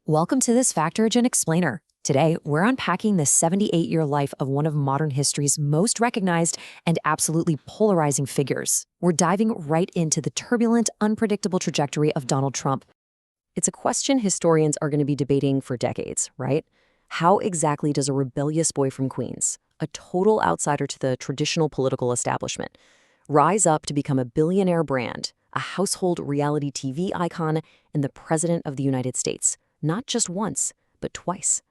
Welcome to this Factogen Explainer. Today, we're unpacking the 78-year life of one of modern history's most recognized and absolutely polarizing figures. We're diving right into the turbulent, unpredictable trajectory of Donald Trump. It's a question historians are going to be debating for decades, right? How exactly does a rebellious boy from Queens, a total outsider to the traditional political establishment, rise up to become a billionaire brand, a household reality TV icon, and the President of the United States? Not just once, but twice.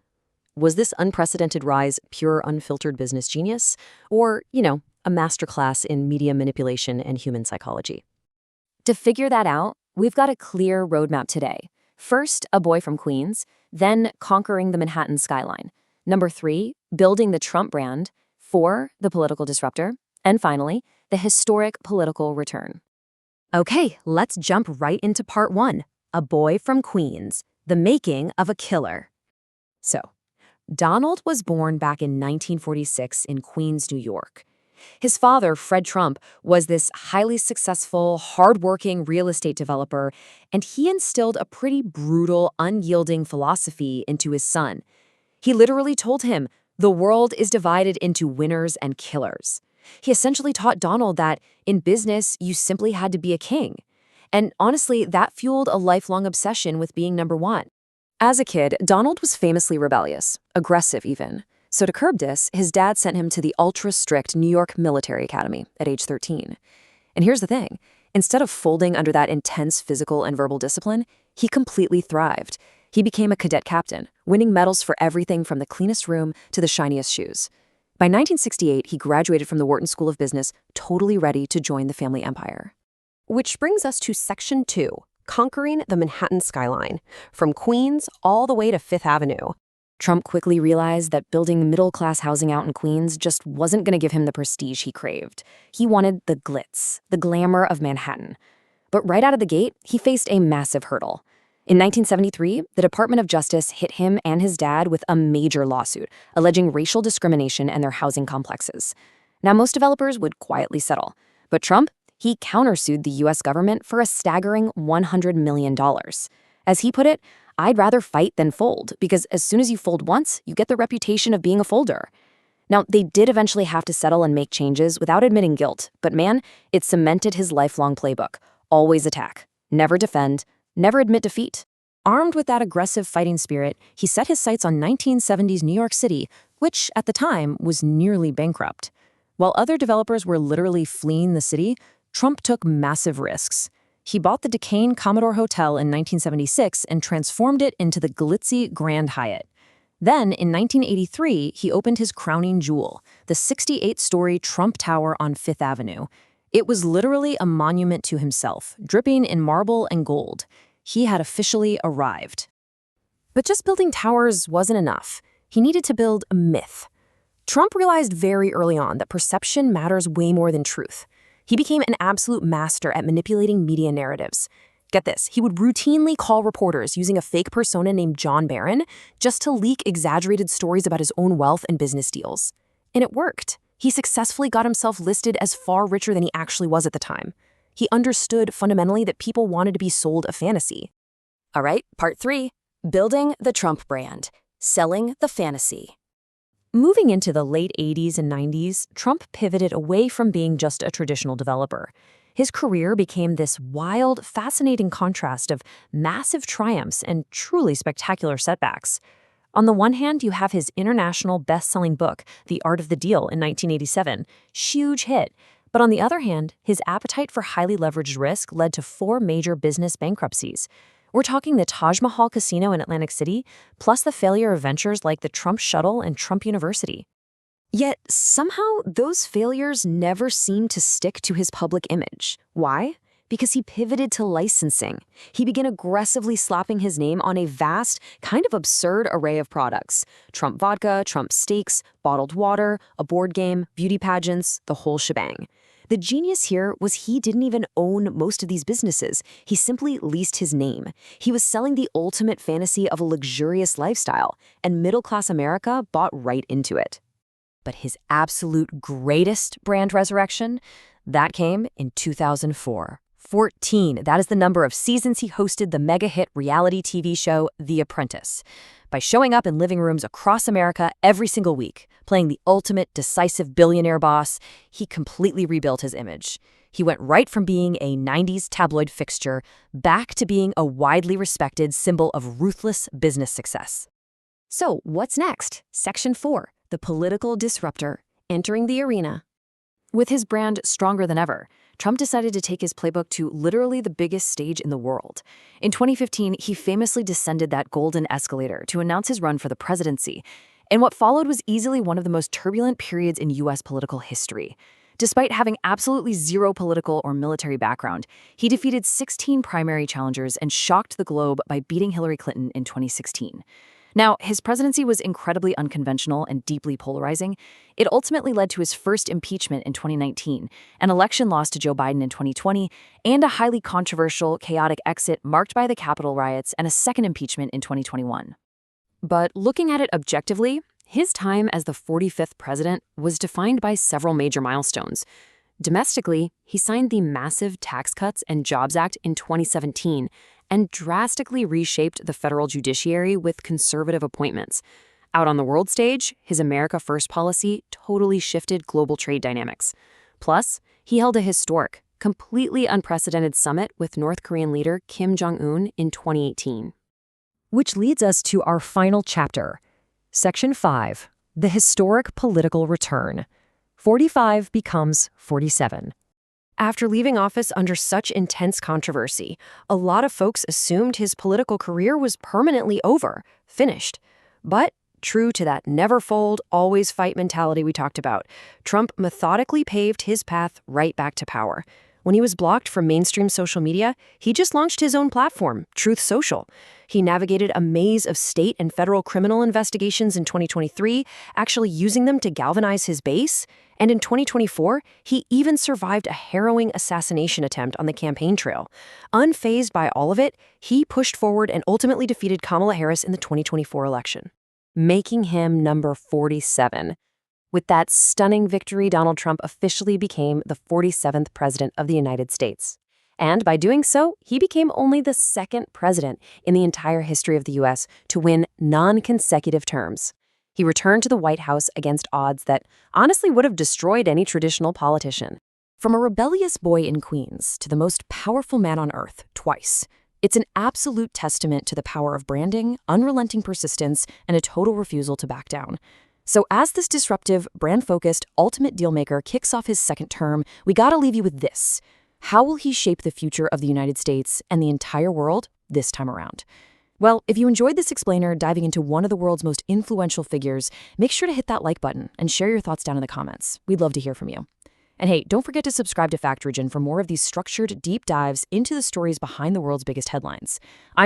Was this unprecedented rise pure, unfiltered business genius? Or, a masterclass in media manipulation and human psychology? To figure that out, we've got a clear roadmap today. First, a boy from Queens, then conquering the Manhattan skyline. Number 3, building the Trump brand. 4, the political disruptor. And finally, the historic political return. Okay, let's jump right into part 1, a boy from Queens. The making of a killer. So, Donald was born back in 1946 in Queens, New York. His father, Fred Trump, was this highly successful, hardworking real estate developer, and he instilled a pretty brutal, unyielding philosophy into his son. He literally told him, the world is divided into winners and killers. He essentially taught Donald that, in business, you simply had to be a king. And honestly, that fueled a lifelong obsession with being number one. As a kid, Donald was famously rebellious, aggressive even. So to curb this, his dad sent him to the ultra-strict New York Military Academy at age 13. And here's the thing. Instead of folding under that intense physical and verbal discipline, he completely thrived. He became a cadet captain, winning medals for everything from the cleanest room to the shiniest shoes. By 1968, he graduated from the Wharton School of Business, totally ready to join the family empire. Which brings us to Section 2, conquering the Manhattan skyline, from Queens all the way to Fifth Avenue. Trump quickly realized that building middle-class housing out in Queens just wasn't going to give him the prestige he craved. He wanted the glitz, the glamour of Manhattan. But right out of the gate, he faced a massive hurdle. In 1973, the Department of Justice hit him and his dad with a major lawsuit, alleging racial discrimination in their housing complexes. Now, most developers would quietly settle, but Trump, he countersued the U.S. government for a staggering $100 million. As he put it, I'd rather fight than fold, because as soon as you fold once, you get the reputation of being a folder. Now, they did eventually have to settle and make changes without admitting guilt, but man, it cemented his lifelong playbook. Always attack, never defend, never admit defeat. Armed with that aggressive fighting spirit, he set his sights on 1970s New York City, which at the time was nearly bankrupt. While other developers were literally fleeing the city, Trump took massive risks. He bought the decaying Commodore Hotel in 1976 and transformed it into the glitzy Grand Hyatt. Then, in 1983, he opened his crowning jewel, the 68-story Trump Tower on Fifth Avenue. It was literally a monument to himself, dripping in marble and gold. He had officially arrived. But just building towers wasn't enough. He needed to build a myth. Trump realized very early on that perception matters way more than truth. He became an absolute master at manipulating media narratives. Get this, he would routinely call reporters using a fake persona named John Barron just to leak exaggerated stories about his own wealth and business deals. And it worked. He successfully got himself listed as far richer than he actually was at the time. He understood fundamentally that people wanted to be sold a fantasy. All right, part 3, building the Trump brand, selling the fantasy. Moving into the late 80s and 90s, Trump pivoted away from being just a traditional developer. His career became this wild, fascinating contrast of massive triumphs and truly spectacular setbacks. On the one hand, you have his international best-selling book, The Art of the Deal in 1987, huge hit. But on the other hand, his appetite for highly leveraged risk led to 4 major business bankruptcies. We're talking the Taj Mahal Casino in Atlantic City, plus the failure of ventures like the Trump Shuttle and Trump University. Yet, somehow, those failures never seemed to stick to his public image. Why? Because he pivoted to licensing. He began aggressively slapping his name on a vast, kind of absurd array of products. Trump vodka, Trump steaks, bottled water, a board game, beauty pageants, the whole shebang. The genius here was he didn't even own most of these businesses. He simply leased his name. He was selling the ultimate fantasy of a luxurious lifestyle, and middle-class America bought right into it. But his absolute greatest brand resurrection, that came in 2004. 14. That is the number of seasons he hosted the mega-hit reality TV show The Apprentice. By showing up in living rooms across America every single week, playing the ultimate decisive billionaire boss, he completely rebuilt his image. He went right from being a 90s tabloid fixture back to being a widely respected symbol of ruthless business success. So, what's next? Section 4, the political disruptor, entering the arena. With his brand stronger than ever, Trump decided to take his playbook to literally the biggest stage in the world. In 2015, he famously descended that golden escalator to announce his run for the presidency, and what followed was easily one of the most turbulent periods in U.S. political history. Despite having absolutely zero political or military background, he defeated 16 primary challengers and shocked the globe by beating Hillary Clinton in 2016. Now, his presidency was incredibly unconventional and deeply polarizing. It ultimately led to his first impeachment in 2019, an election loss to Joe Biden in 2020, and a highly controversial, chaotic exit marked by the Capitol riots and a second impeachment in 2021. But looking at it objectively, his time as the 45th president was defined by several major milestones. Domestically, he signed the massive Tax Cuts and Jobs Act in 2017 and drastically reshaped the federal judiciary with conservative appointments. Out on the world stage, his America First policy totally shifted global trade dynamics. Plus, he held a historic, completely unprecedented summit with North Korean leader Kim Jong-un in 2018. Which leads us to our final chapter. Section 5, the historic political return. 45 becomes 47. After leaving office under such intense controversy, a lot of folks assumed his political career was permanently over, finished. But true to that never fold, always fight mentality we talked about, Trump methodically paved his path right back to power. When he was blocked from mainstream social media, he just launched his own platform, Truth Social. He navigated a maze of state and federal criminal investigations in 2023, actually using them to galvanize his base. And in 2024, he even survived a harrowing assassination attempt on the campaign trail. Unfazed by all of it, he pushed forward and ultimately defeated Kamala Harris in the 2024 election, making him number 47. With that stunning victory, Donald Trump officially became the 47th president of the United States. And by doing so, he became only the second president in the entire history of the U.S. to win non-consecutive terms. He returned to the White House against odds that honestly would have destroyed any traditional politician. From a rebellious boy in Queens to the most powerful man on earth twice, it's an absolute testament to the power of branding, unrelenting persistence, and a total refusal to back down. So as this disruptive, brand-focused, ultimate dealmaker kicks off his second term, we gotta leave you with this. How will he shape the future of the United States and the entire world this time around? Well, if you enjoyed this explainer diving into one of the world's most influential figures, make sure to hit that like button and share your thoughts down in the comments. We'd love to hear from you. And hey, don't forget to subscribe to Fact Region for more of these structured deep dives into the stories behind the world's biggest headlines.